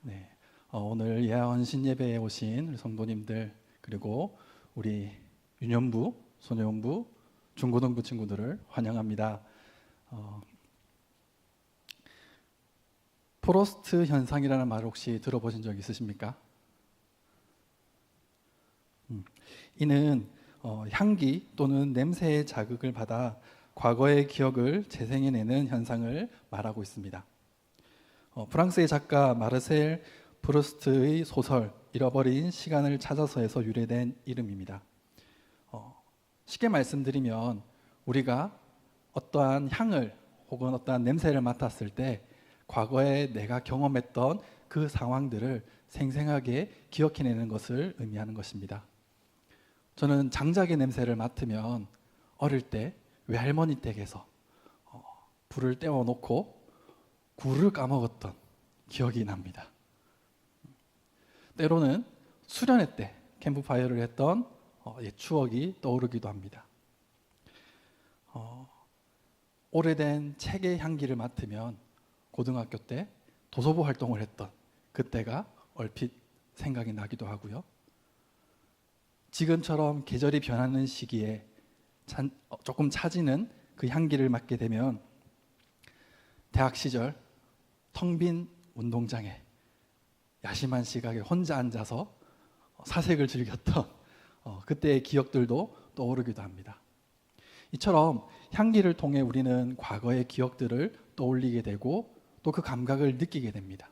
네, 오늘 예언신 예배에 오신 우리 성도님들 그리고 우리 유년부, 소년부, 중고등부 친구들을 환영합니다. 프로스트 현상이라는 말 혹시 들어보신 적 있으십니까? 이는 향기 또는 냄새의 자극을 받아 과거의 기억을 재생해내는 현상을 말하고 있습니다. 프랑스의 작가 마르셀 프루스트의 소설 잃어버린 시간을 찾아서에서 유래된 이름입니다. 쉽게 말씀드리면 우리가 어떠한 향을 혹은 어떠한 냄새를 맡았을 때 과거에 내가 경험했던 그 상황들을 생생하게 기억해내는 것을 의미하는 것입니다. 저는 장작의 냄새를 맡으면 어릴 때 외할머니 댁에서 불을 떼어놓고 굴을 까먹었던 기억이 납니다. 때로는 수련회 때 캠프파이어를 했던 옛 추억이 떠오르기도 합니다. 오래된 책의 향기를 맡으면 고등학교 때 도서부 활동을 했던 그때가 얼핏 생각이 나기도 하고요. 지금처럼 계절이 변하는 시기에 조금 차지는 그 향기를 맡게 되면 대학 시절 텅 빈 운동장에 야심한 시각에 혼자 앉아서 사색을 즐겼던 그때의 기억들도 떠오르기도 합니다. 이처럼 향기를 통해 우리는 과거의 기억들을 떠올리게 되고 또 그 감각을 느끼게 됩니다.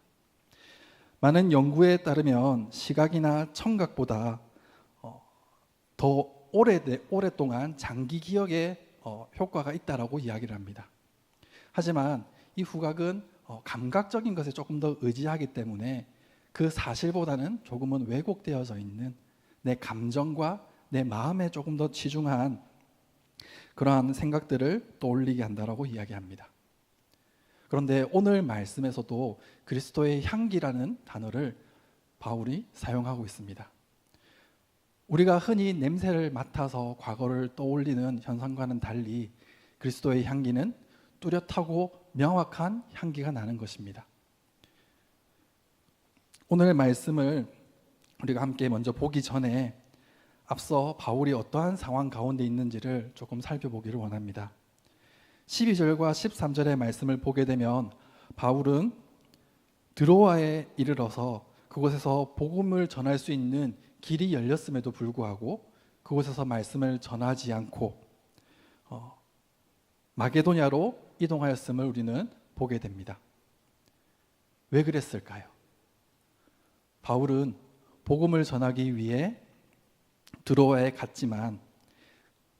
많은 연구에 따르면 시각이나 청각보다 더 오랫동안 장기 기억에 효과가 있다라고 이야기를 합니다. 하지만 이 후각은 감각적인 것에 조금 더 의지하기 때문에 그 사실보다는 조금은 왜곡되어져 있는 내 감정과 내 마음에 조금 더 치중한 그러한 생각들을 떠올리게 한다라고 이야기합니다. 그런데 오늘 말씀에서도 그리스도의 향기라는 단어를 바울이 사용하고 있습니다. 우리가 흔히 냄새를 맡아서 과거를 떠올리는 현상과는 달리 그리스도의 향기는 뚜렷하고 명확한 향기가 나는 것입니다. 오늘 말씀을 우리가 함께 먼저 보기 전에 앞서 바울이 어떠한 상황 가운데 있는지를 조금 살펴보기를 원합니다. 12절과 13절의 말씀을 보게 되면 바울은 드로아에 이르러서 그곳에서 복음을 전할 수 있는 길이 열렸음에도 불구하고 그곳에서 말씀을 전하지 않고 마게도냐로 이동하였음을 우리는 보게 됩니다. 왜 그랬을까요? 바울은 복음을 전하기 위해 드로아에 갔지만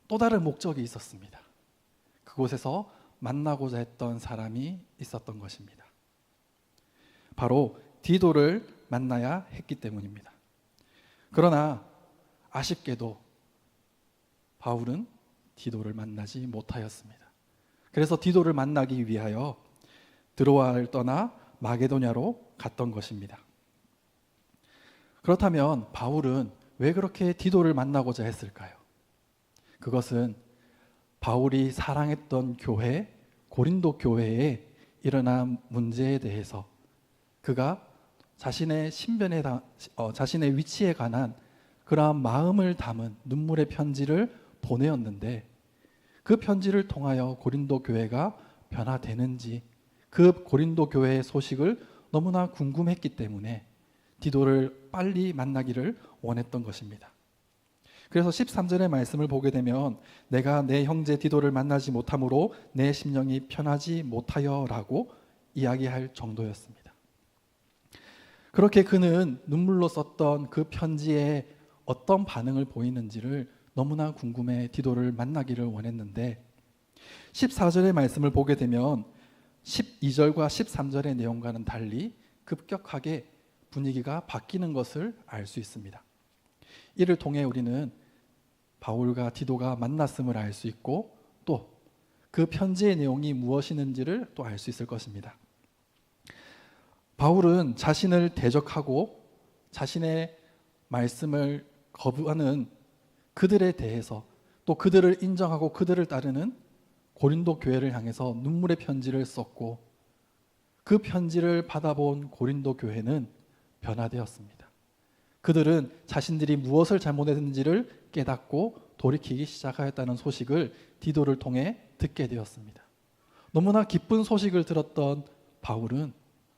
또 다른 목적이 있었습니다. 그곳에서 만나고자 했던 사람이 있었던 것입니다. 바로 디도를 만나야 했기 때문입니다. 그러나 아쉽게도 바울은 디도를 만나지 못하였습니다. 그래서 디도를 만나기 위하여 드로아를 떠나 마게도냐로 갔던 것입니다. 그렇다면 바울은 왜 그렇게 디도를 만나고자 했을까요? 그것은 바울이 사랑했던 교회, 고린도 교회에 일어난 문제에 대해서 그가 자신의 신변에 자신의 위치에 관한 그러한 마음을 담은 눈물의 편지를 보내었는데 그 편지를 통하여 고린도 교회가 변화되는지 그 고린도 교회의 소식을 너무나 궁금했기 때문에 디도를 빨리 만나기를 원했던 것입니다. 그래서 13절의 말씀을 보게 되면 내가 내 형제 디도를 만나지 못함으로 내 심령이 편하지 못하여 라고 이야기할 정도였습니다. 그렇게 그는 눈물로 썼던 그 편지에 어떤 반응을 보이는지를 너무나 궁금해 디도를 만나기를 원했는데 14절의 말씀을 보게 되면 12절과 13절의 내용과는 달리 급격하게 분위기가 바뀌는 것을 알 수 있습니다. 이를 통해 우리는 바울과 디도가 만났음을 알 수 있고 또 그 편지의 내용이 무엇이는지를 또 알 수 있을 것입니다. 바울은 자신을 대적하고 자신의 말씀을 거부하는 그들에 대해서 또 그들을 인정하고 그들을 따르는 고린도 교회를 향해서 눈물의 편지를 썼고 그 편지를 받아본 고린도 교회는 변화되었습니다. 그들은 자신들이 무엇을 잘못했는지를 깨닫고 돌이키기 시작하였다는 소식을 디도를 통해 듣게 되었습니다. 너무나 기쁜 소식을 들었던 바울은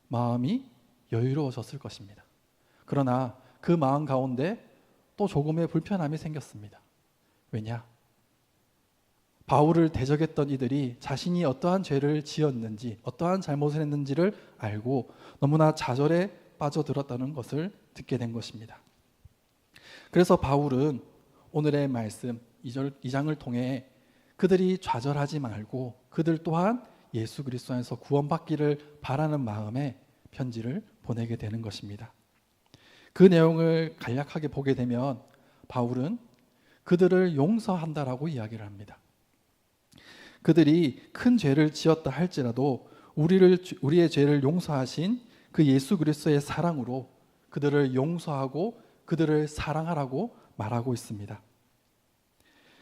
마음이 여유로워졌을 것입니다. 그러나 그 마음 가운데 또 조금의 불편함이 생겼습니다. 왜냐? 바울을 대적했던 이들이 자신이 어떠한 죄를 지었는지, 어떠한 잘못을 했는지를 알고 너무나 좌절에 빠져들었다는 것을 듣게 된 것입니다. 그래서 바울은 오늘의 말씀 2장을 통해 그들이 좌절하지 말고 그들 또한 예수 그리스도 안에서 구원받기를 바라는 마음에 편지를 보내게 되는 것입니다. 그 내용을 간략하게 보게 되면 바울은 그들을 용서한다라고 이야기를 합니다. 그들이 큰 죄를 지었다 할지라도 우리의 죄를 용서하신 그 예수 그리스도의 사랑으로 그들을 용서하고 그들을 사랑하라고 말하고 있습니다.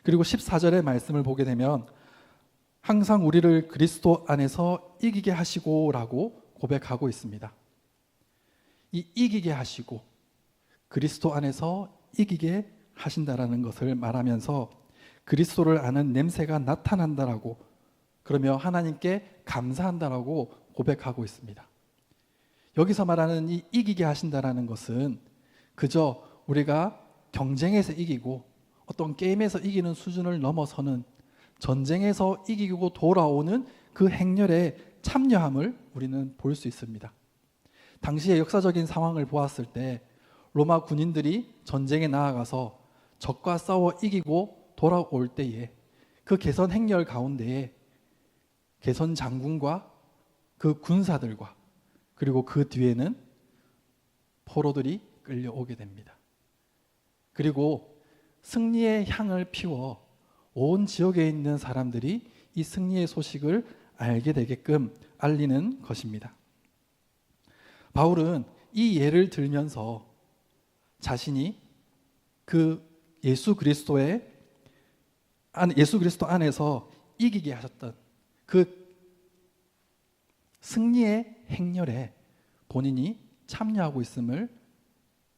그리고 14절의 말씀을 보게 되면 항상 우리를 그리스도 안에서 이기게 하시고라고 고백하고 있습니다. 이 이기게 하시고 그리스도 안에서 이기게 하신다라는 것을 말하면서 그리스도를 아는 냄새가 나타난다라고, 그러며 하나님께 감사한다라고 고백하고 있습니다. 여기서 말하는 이 이기게 하신다라는 것은 그저 우리가 경쟁에서 이기고 어떤 게임에서 이기는 수준을 넘어서는 전쟁에서 이기고 돌아오는 그 행렬에 참여함을 우리는 볼 수 있습니다. 당시의 역사적인 상황을 보았을 때 로마 군인들이 전쟁에 나아가서 적과 싸워 이기고 돌아올 때에 그 개선 행렬 가운데에 개선 장군과 그 군사들과 그리고 그 뒤에는 포로들이 끌려오게 됩니다. 그리고 승리의 향을 피워 온 지역에 있는 사람들이 이 승리의 소식을 알게 되게끔 알리는 것입니다. 바울은 이 예를 들면서 자신이 그 예수 그리스도 안에서 이기게 하셨던 그 승리의 행렬에 본인이 참여하고 있음을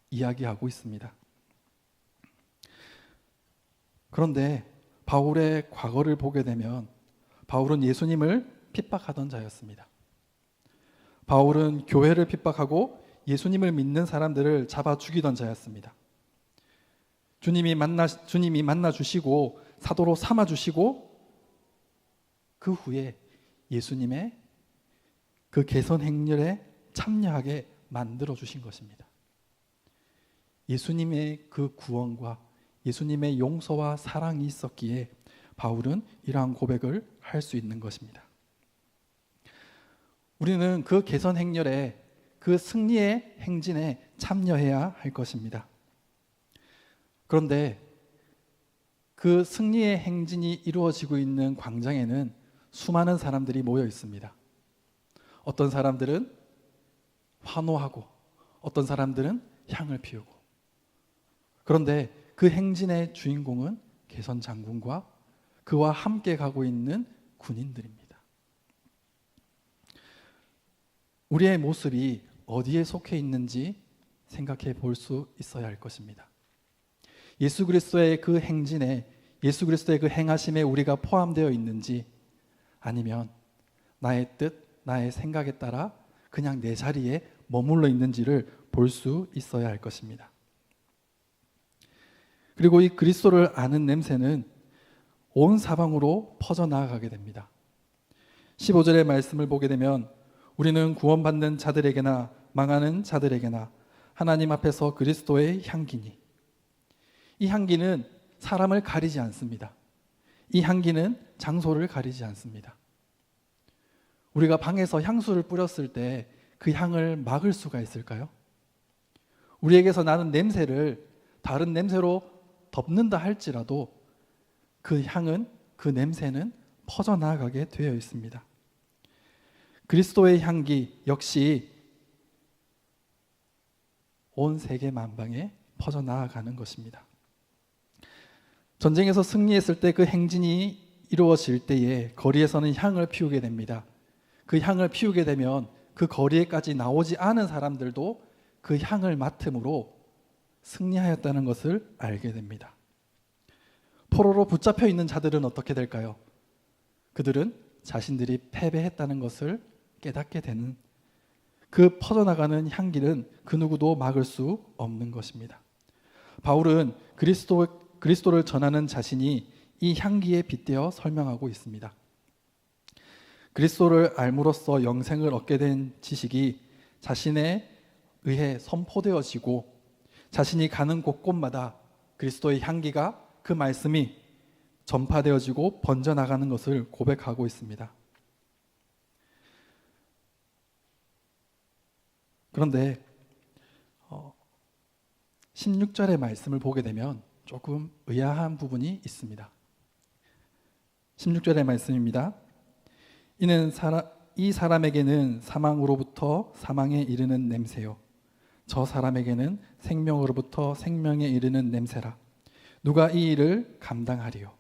이야기하고 있습니다. 그런데 바울의 과거를 보게 되면 바울은 예수님을 핍박하던 자였습니다. 바울은 교회를 핍박하고 예수님을 믿는 사람들을 잡아 죽이던 자였습니다. 주님이 만나 주시고 사도로 삼아 주시고 그 후에 예수님의 그 개선 행렬에 참여하게 만들어 주신 것입니다. 예수님의 그 구원과 예수님의 용서와 사랑이 있었기에 바울은 이러한 고백을 할 수 있는 것입니다. 우리는 그 개선 행렬에 그 승리의 행진에 참여해야 할 것입니다. 그런데 그 승리의 행진이 이루어지고 있는 광장에는 수많은 사람들이 모여 있습니다. 어떤 사람들은 환호하고 어떤 사람들은 향을 피우고, 그런데 그 행진의 주인공은 개선 장군과 그와 함께 가고 있는 군인들입니다. 우리의 모습이 어디에 속해 있는지 생각해 볼 수 있어야 할 것입니다. 예수 그리스도의 그 행진에, 예수 그리스도의 그 행하심에 우리가 포함되어 있는지, 아니면 나의 뜻, 나의 생각에 따라 그냥 내 자리에 머물러 있는지를 볼 수 있어야 할 것입니다. 그리고 이 그리스도를 아는 냄새는 온 사방으로 퍼져나가게 됩니다. 15절의 말씀을 보게 되면 우리는 구원받는 자들에게나 망하는 자들에게나 하나님 앞에서 그리스도의 향기니, 이 향기는 사람을 가리지 않습니다. 이 향기는 장소를 가리지 않습니다. 우리가 방에서 향수를 뿌렸을 때 그 향을 막을 수가 있을까요? 우리에게서 나는 냄새를 다른 냄새로 덮는다 할지라도 그 향은, 그 냄새는 퍼져나가게 되어 있습니다. 그리스도의 향기 역시 온 세계 만방에 퍼져나가는 것입니다. 전쟁에서 승리했을 때 그 행진이 이루어질 때에 거리에서는 향을 피우게 됩니다. 그 향을 피우게 되면 그 거리에까지 나오지 않은 사람들도 그 향을 맡음으로 승리하였다는 것을 알게 됩니다. 포로로 붙잡혀 있는 자들은 어떻게 될까요? 그들은 자신들이 패배했다는 것을 깨닫게 되는, 그 퍼져나가는 향기는 그 누구도 막을 수 없는 것입니다. 바울은 그리스도를 전하는 자신이 이 향기에 빗대어 설명하고 있습니다. 그리스도를 알므로써 영생을 얻게 된 지식이 자신에 의해 선포되어지고 자신이 가는 곳곳마다 그리스도의 향기가, 그 말씀이 전파되어지고 번져나가는 것을 고백하고 있습니다. 그런데 16절의 말씀을 보게 되면 조금 의아한 부분이 있습니다. 16절의 말씀입니다. 이는 이 사람에게는 사망으로부터 사망에 이르는 냄새요, 저 사람에게는 생명으로부터 생명에 이르는 냄새라. 누가 이 일을 감당하리요?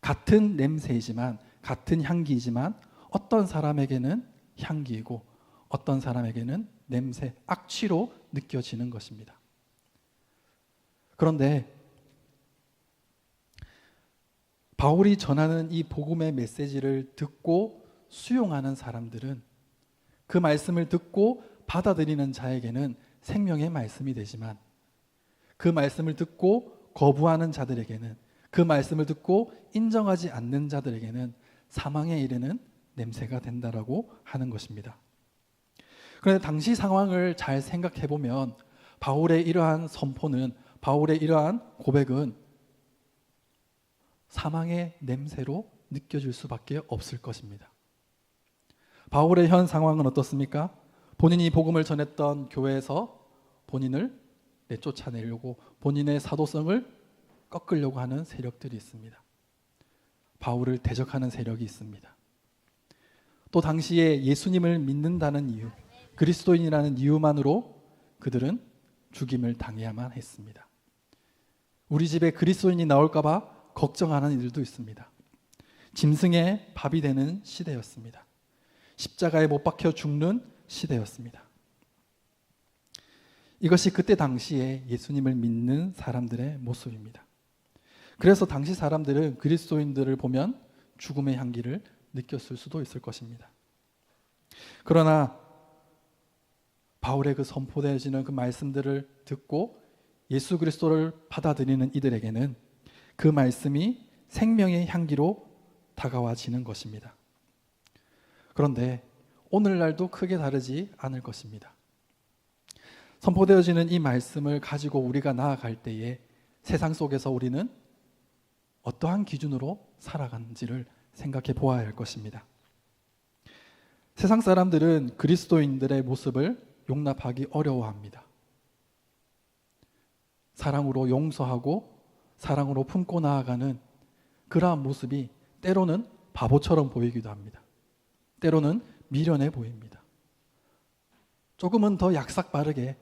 같은 냄새이지만, 같은 향기이지만 어떤 사람에게는 향기이고 어떤 사람에게는 냄새, 악취로 느껴지는 것입니다. 그런데 바울이 전하는 이 복음의 메시지를 듣고 수용하는 사람들은, 그 말씀을 듣고 받아들이는 자에게는 생명의 말씀이 되지만, 그 말씀을 듣고 거부하는 자들에게는, 그 말씀을 듣고 인정하지 않는 자들에게는 사망에 이르는 냄새가 된다라고 하는 것입니다. 그런데 당시 상황을 잘 생각해 보면 바울의 이러한 선포는, 바울의 이러한 고백은 사망의 냄새로 느껴질 수밖에 없을 것입니다. 바울의 현 상황은 어떻습니까? 본인이 복음을 전했던 교회에서 본인을 내쫓아내려고, 본인의 사도성을 꺾으려고 하는 세력들이 있습니다. 바울을 대적하는 세력이 있습니다. 또 당시에 예수님을 믿는다는 이유, 그리스도인이라는 이유만으로 그들은 죽임을 당해야만 했습니다. 우리 집에 그리스도인이 나올까 봐 걱정하는 이들도 있습니다. 짐승의 밥이 되는 시대였습니다. 십자가에 못 박혀 죽는 시대였습니다. 이것이 그때 당시에 예수님을 믿는 사람들의 모습입니다. 그래서 당시 사람들은 그리스도인들을 보면 죽음의 향기를 느꼈을 수도 있을 것입니다. 그러나 바울의 그 선포되어지는 그 말씀들을 듣고 예수 그리스도를 받아들이는 이들에게는 그 말씀이 생명의 향기로 다가와지는 것입니다. 그런데 오늘날도 크게 다르지 않을 것입니다. 선포되어지는 이 말씀을 가지고 우리가 나아갈 때에 세상 속에서 우리는 어떠한 기준으로 살아가는지를 생각해 보아야 할 것입니다. 세상 사람들은 그리스도인들의 모습을 용납하기 어려워합니다. 사랑으로 용서하고 사랑으로 품고 나아가는 그러한 모습이 때로는 바보처럼 보이기도 합니다. 때로는 미련해 보입니다. 조금은 더 약삭 빠르게,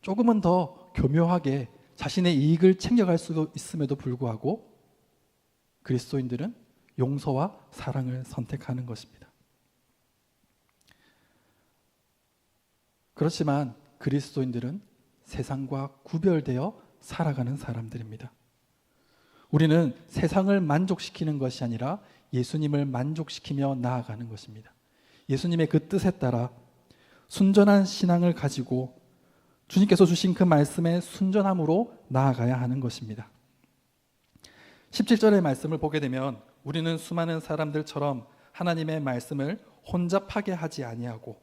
조금은 더 교묘하게 자신의 이익을 챙겨갈 수 있음에도 불구하고 그리스도인들은 용서와 사랑을 선택하는 것입니다. 그렇지만 그리스도인들은 세상과 구별되어 살아가는 사람들입니다. 우리는 세상을 만족시키는 것이 아니라 예수님을 만족시키며 나아가는 것입니다. 예수님의 그 뜻에 따라 순전한 신앙을 가지고 주님께서 주신 그 말씀에 순전함으로 나아가야 하는 것입니다. 17절의 말씀을 보게 되면 우리는 수많은 사람들처럼 하나님의 말씀을 혼잡하게 하지 아니하고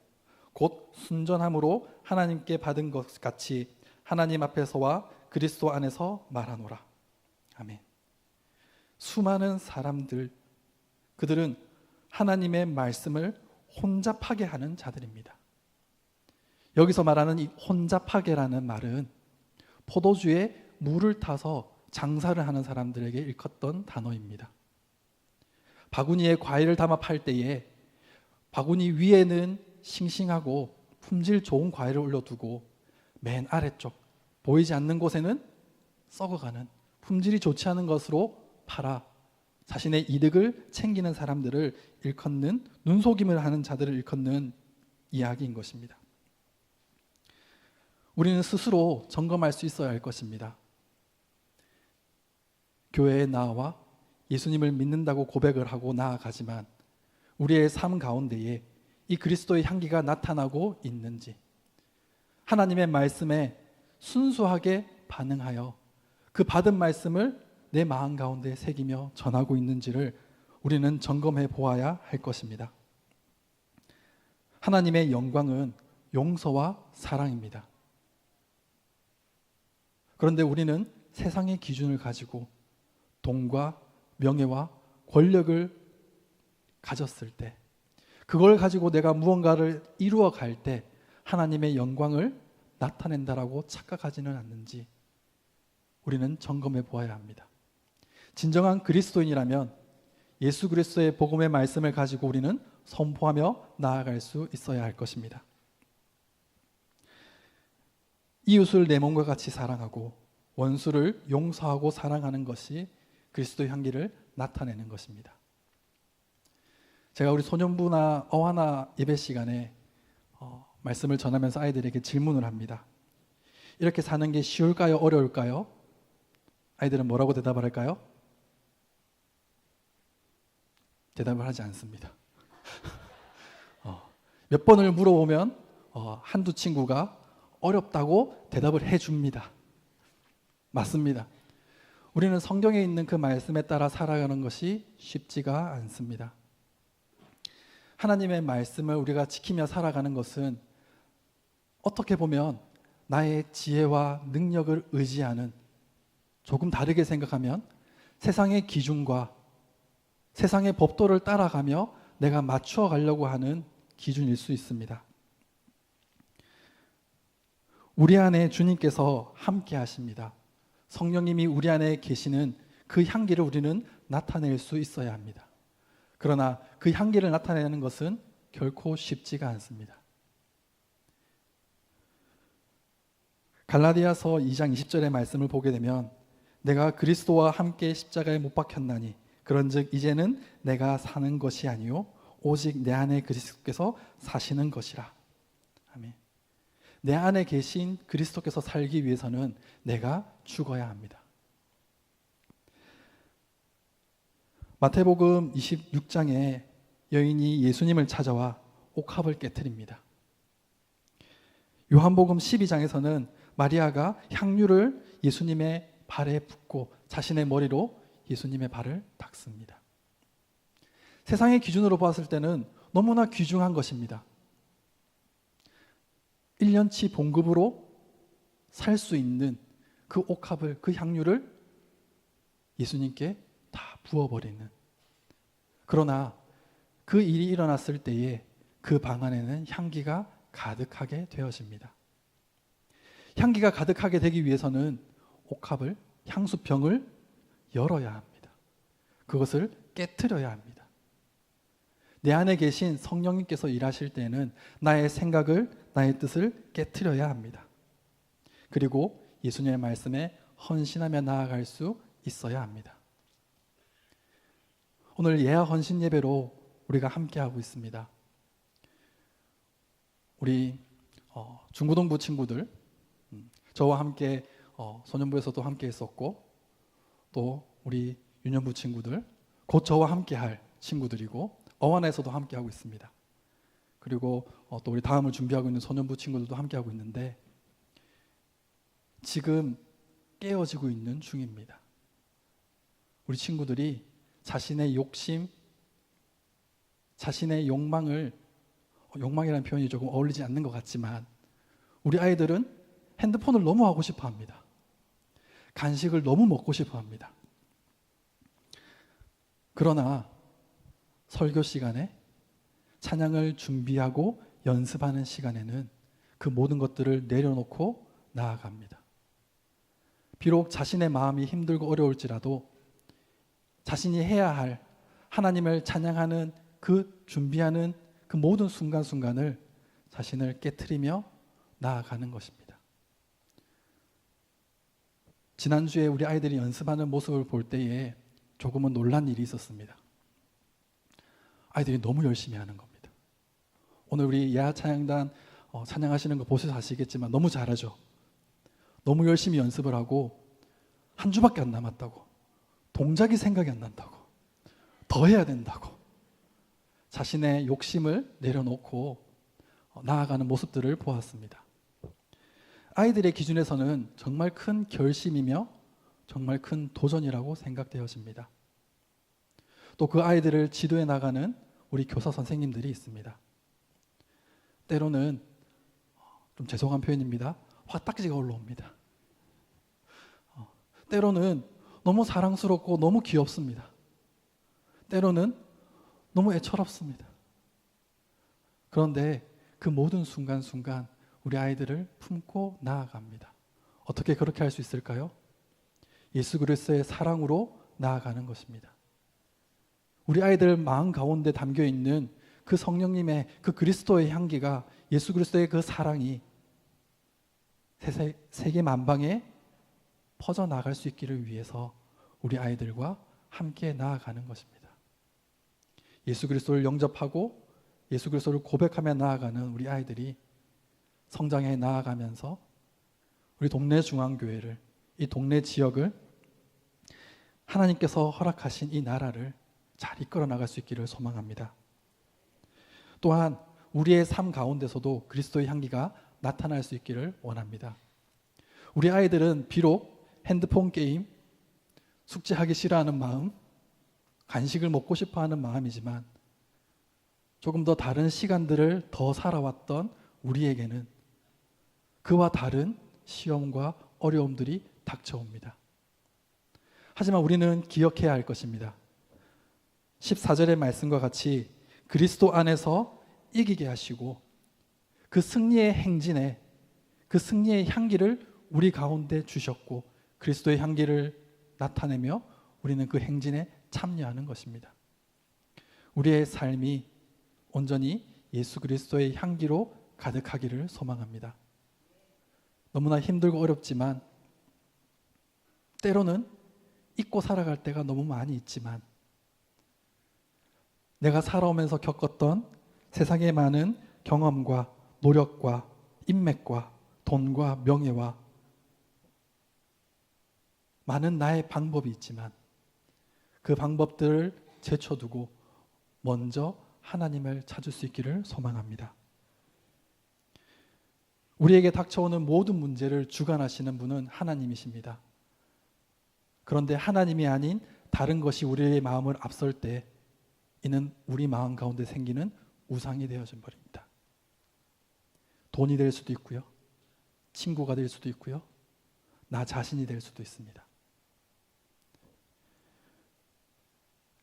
곧 순전함으로 하나님께 받은 것 같이 하나님 앞에서와 그리스도 안에서 말하노라. 아멘. 수많은 사람들, 그들은 하나님의 말씀을 혼잡하게 하는 자들입니다. 여기서 말하는 이 혼잡하게라는 말은 포도주에 물을 타서 장사를 하는 사람들에게 일컫던 단어입니다. 바구니에 과일을 담아 팔 때에 바구니 위에는 싱싱하고 품질 좋은 과일을 올려두고 맨 아래쪽 보이지 않는 곳에는 썩어가는 품질이 좋지 않은 것으로 팔아 자신의 이득을 챙기는 사람들을 일컫는, 눈속임을 하는 자들을 일컫는 이야기인 것입니다. 우리는 스스로 점검할 수 있어야 할 것입니다. 교회에 나와 예수님을 믿는다고 고백을 하고 나아가지만 우리의 삶 가운데에 이 그리스도의 향기가 나타나고 있는지, 하나님의 말씀에 순수하게 반응하여 그 받은 말씀을 내 마음 가운데 새기며 전하고 있는지를 우리는 점검해 보아야 할 것입니다. 하나님의 영광은 용서와 사랑입니다. 그런데 우리는 세상의 기준을 가지고 돈과 명예와 권력을 가졌을 때, 그걸 가지고 내가 무언가를 이루어 갈 때 하나님의 영광을 나타낸다라고 착각하지는 않는지 우리는 점검해 보아야 합니다. 진정한 그리스도인이라면 예수 그리스도의 복음의 말씀을 가지고 우리는 선포하며 나아갈 수 있어야 할 것입니다. 이웃을 내 몸과 같이 사랑하고 원수를 용서하고 사랑하는 것이 그리스도의 향기를 나타내는 것입니다. 제가 우리 소년부나 어화나 예배 시간에 말씀을 전하면서 아이들에게 질문을 합니다. 이렇게 사는 게 쉬울까요? 어려울까요? 아이들은 뭐라고 대답을 할까요? 대답을 하지 않습니다. 몇 번을 물어보면 한두 친구가 어렵다고 대답을 해줍니다. 맞습니다. 우리는 성경에 있는 그 말씀에 따라 살아가는 것이 쉽지가 않습니다. 하나님의 말씀을 우리가 지키며 살아가는 것은 어떻게 보면 나의 지혜와 능력을 의지하는, 조금 다르게 생각하면 세상의 기준과 세상의 법도를 따라가며 내가 맞추어 가려고 하는 기준일 수 있습니다. 우리 안에 주님께서 함께 하십니다. 성령님이 우리 안에 계시는 그 향기를 우리는 나타낼 수 있어야 합니다. 그러나 그 향기를 나타내는 것은 결코 쉽지가 않습니다. 갈라디아서 2장 20절의 말씀을 보게 되면 내가 그리스도와 함께 십자가에 못 박혔나니 그런즉 이제는 내가 사는 것이 아니요 오직 내 안에 그리스도께서 사시는 것이라. 아멘. 내 안에 계신 그리스도께서 살기 위해서는 내가 죽어야 합니다. 마태복음 26장에 여인이 예수님을 찾아와 옥합을 깨트립니다. 요한복음 12장에서는 마리아가 향유를 예수님의 발에 붓고 자신의 머리로 예수님의 발을 닦습니다. 세상의 기준으로 봤을 때는 너무나 귀중한 것입니다. 1년치 봉급으로 살 수 있는 그 옥합을, 그 향유를 예수님께 다 부어버리는. 그러나 그 일이 일어났을 때에 그 방 안에는 향기가 가득하게 되어집니다. 향기가 가득하게 되기 위해서는 옥합을, 향수병을 열어야 합니다. 그것을 깨트려야 합니다. 내 안에 계신 성령님께서 일하실 때는 나의 생각을, 나의 뜻을 깨트려야 합니다. 그리고 예수님의 말씀에 헌신하며 나아갈 수 있어야 합니다. 오늘 예하 헌신 예배로 우리가 함께하고 있습니다. 우리 중고등부 친구들, 저와 함께 소년부에서도 함께 했었고, 또 우리 유년부 친구들, 곧 저와 함께 할 친구들이고 어원에서도 함께 하고 있습니다. 그리고 또 우리 다음을 준비하고 있는 소년부 친구들도 함께 하고 있는데 지금 깨어지고 있는 중입니다. 우리 친구들이 자신의 욕심, 자신의 욕망을, 욕망이라는 표현이 조금 어울리지 않는 것 같지만 우리 아이들은 핸드폰을 너무 하고 싶어 합니다. 간식을 너무 먹고 싶어 합니다. 그러나 설교 시간에 찬양을 준비하고 연습하는 시간에는 그 모든 것들을 내려놓고 나아갑니다. 비록 자신의 마음이 힘들고 어려울지라도 자신이 해야 할 하나님을 찬양하는 그 준비하는 그 모든 순간순간을 자신을 깨트리며 나아가는 것입니다. 지난주에 우리 아이들이 연습하는 모습을 볼 때에 조금은 놀란 일이 있었습니다. 아이들이 너무 열심히 하는 겁니다. 오늘 우리 예하 찬양단 찬양하시는 거 보셔서 아시겠지만 너무 잘하죠. 너무 열심히 연습을 하고 한 주밖에 안 남았다고, 동작이 생각이 안 난다고, 더 해야 된다고 자신의 욕심을 내려놓고 나아가는 모습들을 보았습니다. 아이들의 기준에서는 정말 큰 결심이며 정말 큰 도전이라고 생각되어집니다. 또 그 아이들을 지도해 나가는 우리 교사 선생님들이 있습니다. 때로는 좀 죄송한 표현입니다. 화딱지가 올라옵니다. 때로는 너무 사랑스럽고 너무 귀엽습니다. 때로는 너무 애처롭습니다. 그런데 그 모든 순간순간 우리 아이들을 품고 나아갑니다. 어떻게 그렇게 할 수 있을까요? 예수 그리스도의 사랑으로 나아가는 것입니다. 우리 아이들 마음 가운데 담겨 있는 그 성령님의 그 그리스도의 향기가, 예수 그리스도의 그 사랑이 세계 만방에 퍼져나갈 수 있기를 위해서 우리 아이들과 함께 나아가는 것입니다. 예수 그리스도를 영접하고 예수 그리스도를 고백하며 나아가는 우리 아이들이 성장해 나아가면서 우리 동네 중앙교회를, 이 동네 지역을, 하나님께서 허락하신 이 나라를 잘 이끌어 나갈 수 있기를 소망합니다. 또한 우리의 삶 가운데서도 그리스도의 향기가 나타날 수 있기를 원합니다. 우리 아이들은 비록 핸드폰 게임, 숙제하기 싫어하는 마음, 간식을 먹고 싶어하는 마음이지만 조금 더 다른 시간들을 더 살아왔던 우리에게는 그와 다른 시험과 어려움들이 닥쳐옵니다. 하지만 우리는 기억해야 할 것입니다. 14절의 말씀과 같이 그리스도 안에서 이기게 하시고 그 승리의 행진에, 그 승리의 향기를 우리 가운데 주셨고 그리스도의 향기를 나타내며 우리는 그 행진에 참여하는 것입니다. 우리의 삶이 온전히 예수 그리스도의 향기로 가득하기를 소망합니다. 너무나 힘들고 어렵지만 때로는 잊고 살아갈 때가 너무 많이 있지만 내가 살아오면서 겪었던 세상의 많은 경험과 노력과 인맥과 돈과 명예와 많은 나의 방법이 있지만 그 방법들을 제쳐두고 먼저 하나님을 찾을 수 있기를 소망합니다. 우리에게 닥쳐오는 모든 문제를 주관하시는 분은 하나님이십니다. 그런데 하나님이 아닌 다른 것이 우리의 마음을 앞설 때 이는 우리 마음 가운데 생기는 우상이 되어져 버립니다. 돈이 될 수도 있고요, 친구가 될 수도 있고요, 나 자신이 될 수도 있습니다.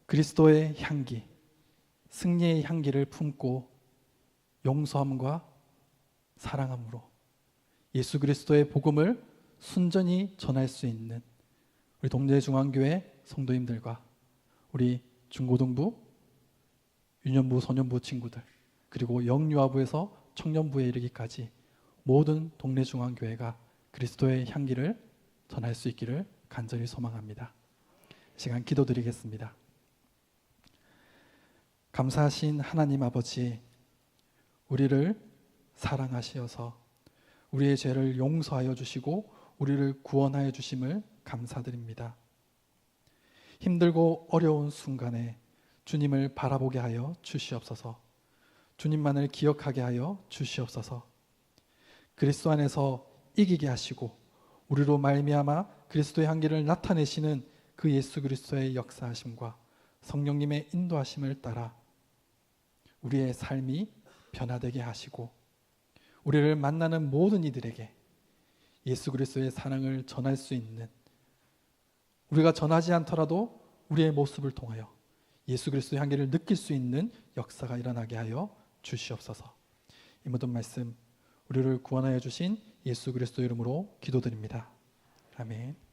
그리스도의 향기, 승리의 향기를 품고 용서함과 사랑함으로 예수 그리스도의 복음을 순전히 전할 수 있는 우리 동네 중앙교회 성도님들과 우리 중고등부, 유년부, 소년부 친구들, 그리고 영유아부에서 청년부에 이르기까지 모든 동네 중앙교회가 그리스도의 향기를 전할 수 있기를 간절히 소망합니다. 시간 기도드리겠습니다. 감사하신 하나님 아버지, 우리를 사랑하시어서 우리의 죄를 용서하여 주시고 우리를 구원하여 주심을 감사드립니다. 힘들고 어려운 순간에 주님을 바라보게 하여 주시옵소서. 주님만을 기억하게 하여 주시옵소서. 그리스도 안에서 이기게 하시고 우리로 말미암아 그리스도의 향기를 나타내시는 그 예수 그리스도의 역사하심과 성령님의 인도하심을 따라 우리의 삶이 변화되게 하시고 우리를 만나는 모든 이들에게 예수 그리스도의 사랑을 전할 수 있는, 우리가 전하지 않더라도 우리의 모습을 통하여 예수 그리스도의 향기를 느낄 수 있는 역사가 일어나게 하여 주시옵소서. 이 모든 말씀 우리를 구원하여 주신 예수 그리스도 이름으로 기도드립니다. 아멘.